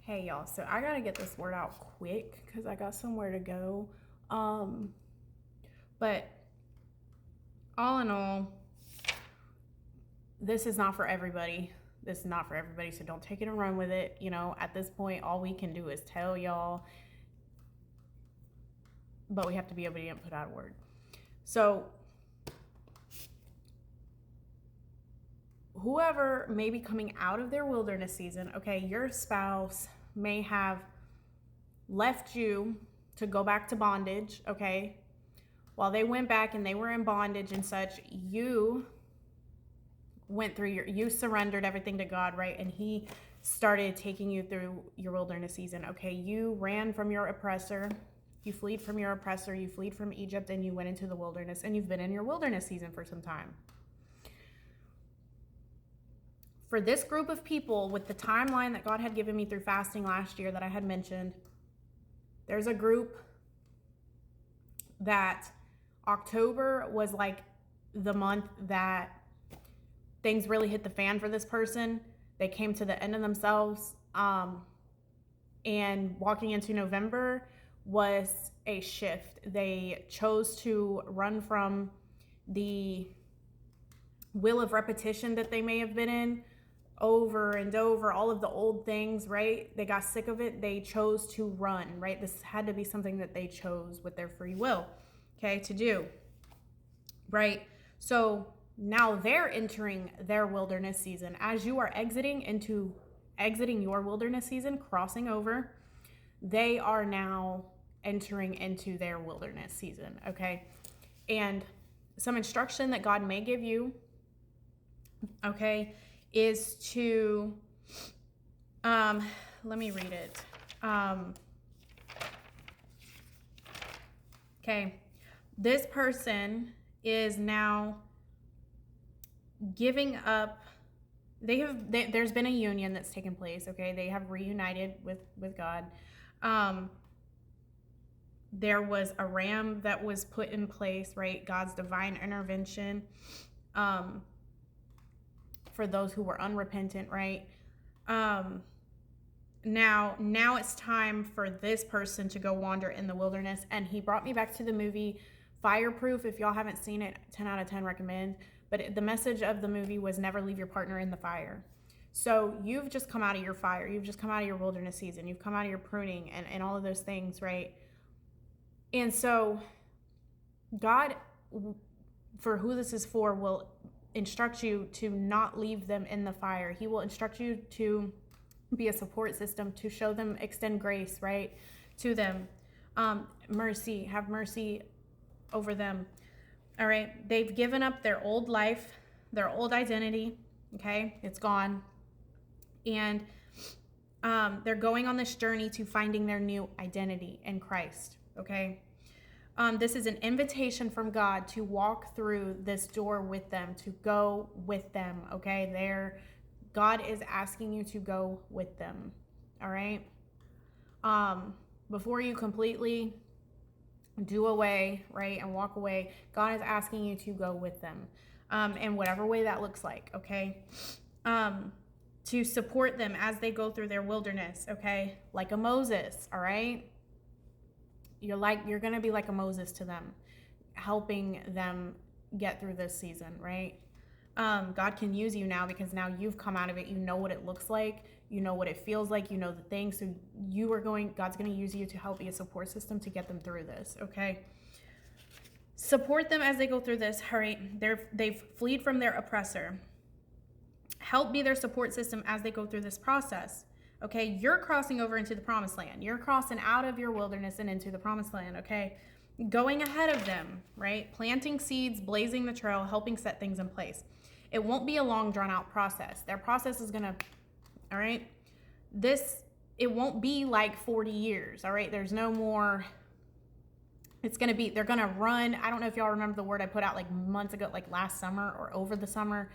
Hey y'all, so I gotta get this word out quick because I got somewhere to go. But all in all, this is not for everybody. This is not for everybody, so don't take it and run with it. You know, at this point, all we can do is tell y'all, but we have to be obedient, put out a word. So whoever may be coming out of their wilderness season, okay, your spouse may have left you to go back to bondage, okay? While they went back and they were in bondage and such, you went through you surrendered everything to God, right? And he started taking you through your wilderness season, okay? You ran from your oppressor. You fled from your oppressor. You fled from Egypt and you went into the wilderness, and you've been in your wilderness season for some time. For this group of people, with the timeline that God had given me through fasting last year that I had mentioned, there's a group that October was like the month that things really hit the fan for this person. They came to the end of themselves. And walking into November was a shift. They chose to run from the wheel of repetition that they may have been in over and over, all of the old things, right? They got sick of it. They chose to run, right? This had to be something that they chose with their free will, okay, to do, right? So now they're entering their wilderness season. As you are exiting your wilderness season, crossing over, they are now entering into their wilderness season, okay? And some instruction that God may give you, okay, is to, let me read it. Okay, this person is now giving up. There's been a union that's taken place, okay? They have reunited with God. There was a ram that was put in place, right? God's divine intervention. For those who were unrepentant, right? Now it's time for this person to go wander in the wilderness. And he brought me back to the movie Fireproof. If y'all haven't seen it, 10 out of 10 recommend. But the message of the movie was never leave your partner in the fire. So you've just come out of your fire. You've just come out of your wilderness season. You've come out of your pruning and all of those things, right? And so God, for who this is for, will instruct you to not leave them in the fire. He will instruct you to be a support system, to show them, extend grace, right, to them. Mercy, have mercy over them. All right. They've given up their old life, their old identity. Okay. It's gone. And they're going on this journey to finding their new identity in Christ. Okay. This is an invitation from God to walk through this door with them, to go with them, okay? God is asking you to go with them, all right? Before you completely do away, right, and walk away, God is asking you to go with them, in whatever way that looks like, okay? To support them as they go through their wilderness, okay? Like a Moses, all right? You're going to be like a Moses to them, helping them get through this season, right? God can use you now because now you've come out of it. You know what it looks like. You know what it feels like. You know the things. So God's going to use you to help be a support system to get them through this, okay? Support them as they go through this. All right, they've fled from their oppressor. Help be their support system as they go through this process. Okay, you're crossing over into the promised land. You're crossing out of your wilderness and into the promised land, okay? Going ahead of them, right? Planting seeds, blazing the trail, helping set things in place. It won't be a long, drawn-out process. Their process is gonna, all right? It won't be like 40 years, all right? There's no more, they're gonna run. I don't know if y'all remember the word I put out like months ago, like last summer or over the summer.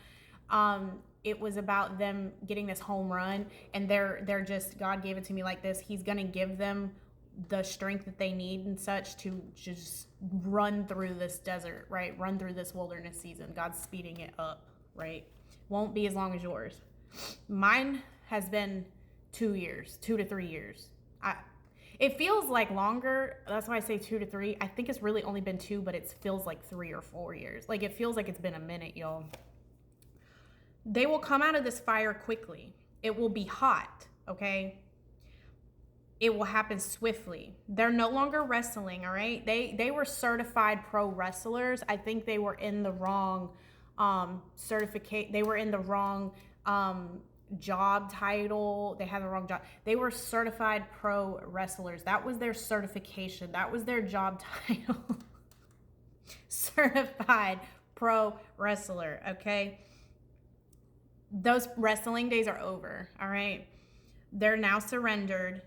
It was about them getting this home run, and they're just, God gave it to me like this. He's going to give them the strength that they need and such to just run through this desert, right? Run through this wilderness season. God's speeding it up, right? Won't be as long as yours. Mine has been 2 years, 2 to 3 years. It feels like longer. That's why I say 2 to 3. I think it's really only been 2, but it feels like 3 or 4 years. Like, it feels like it's been a minute, y'all. They will come out of this fire quickly. It will be hot, okay? It will happen swiftly. They're no longer wrestling, all right? They were certified pro wrestlers. I think they were in the wrong certificate. They were in the wrong job title. They had the wrong job. They were certified pro wrestlers. That was their certification. That was their job title. Certified pro wrestler, okay? Those wrestling days are over, all right? They're now surrendered.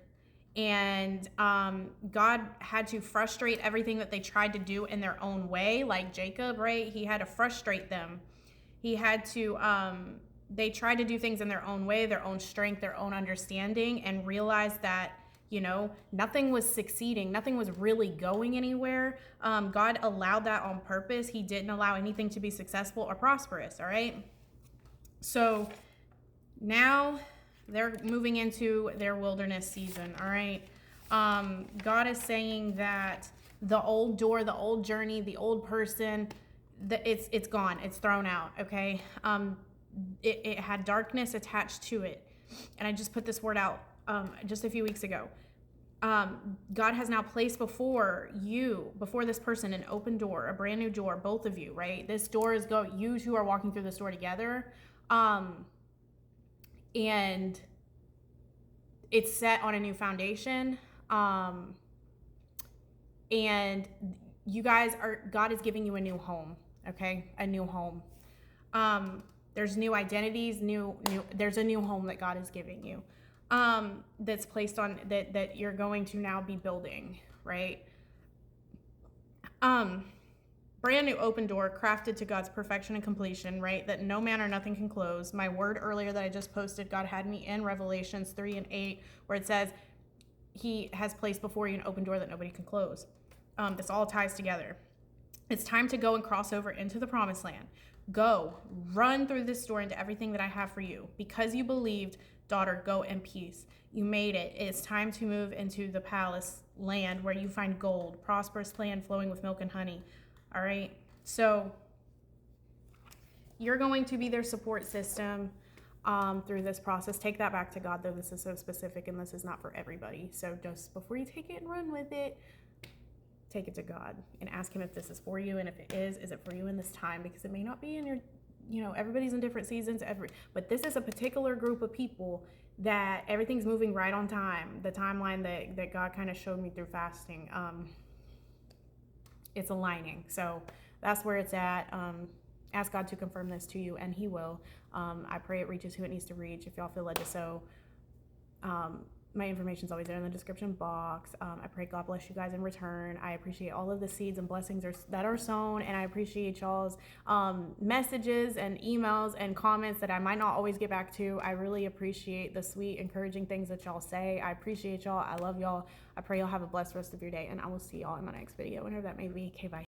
And God had to frustrate everything that they tried to do in their own way, like Jacob, right? He had to frustrate them. He had to, they tried to do things in their own way, their own strength, their own understanding, and realized that, you know, nothing was succeeding. Nothing was really going anywhere. God allowed that on purpose. He didn't allow anything to be successful or prosperous, all right? So now they're moving into their wilderness season, all right? God is saying that the old door, the old journey, the old person, it's gone. It's thrown out, okay? It had darkness attached to it. And I just put this word out just a few weeks ago. God has now placed before this person, an open door, a brand new door, both of you, right? This door is you two are walking through this door together. And it's set on a new foundation. And you guys God is giving you a new home, okay? A new home. There's new identities, there's a new home that God is giving you. That's placed on that you're going to now be building, right? Brand new open door, crafted to God's perfection and completion, right? That no man or nothing can close. My word earlier that I just posted, God had me in Revelations 3:8, where it says he has placed before you an open door that nobody can close. This all ties together. It's time to go and cross over into the promised land. Go, run through this door into everything that I have for you. Because you believed, daughter, go in peace. You made it. It's time to move into the palace land where you find gold, prosperous land flowing with milk and honey. All right, so you're going to be their support system through this process. Take that back to God, though. This is so specific and this is not for everybody. So just before you take it and run with it, take it to God and ask him if this is for you. And if it is it for you in this time? Because it may not be in your, everybody's in different seasons, but this is a particular group of people that everything's moving right on time. The timeline that God kind of showed me through fasting. It's aligning. So that's where it's at. Ask God to confirm this to you, and he will. I pray it reaches who it needs to reach. If y'all feel led to sow, my information's always there in the description box. I pray God bless you guys in return. I appreciate all of the seeds and blessings that are sown, and I appreciate y'all's messages and emails and comments that I might not always get back to. I really appreciate the sweet, encouraging things that y'all say. I appreciate y'all. I love y'all. I pray y'all have a blessed rest of your day, and I will see y'all in my next video, whenever that may be. Okay, bye.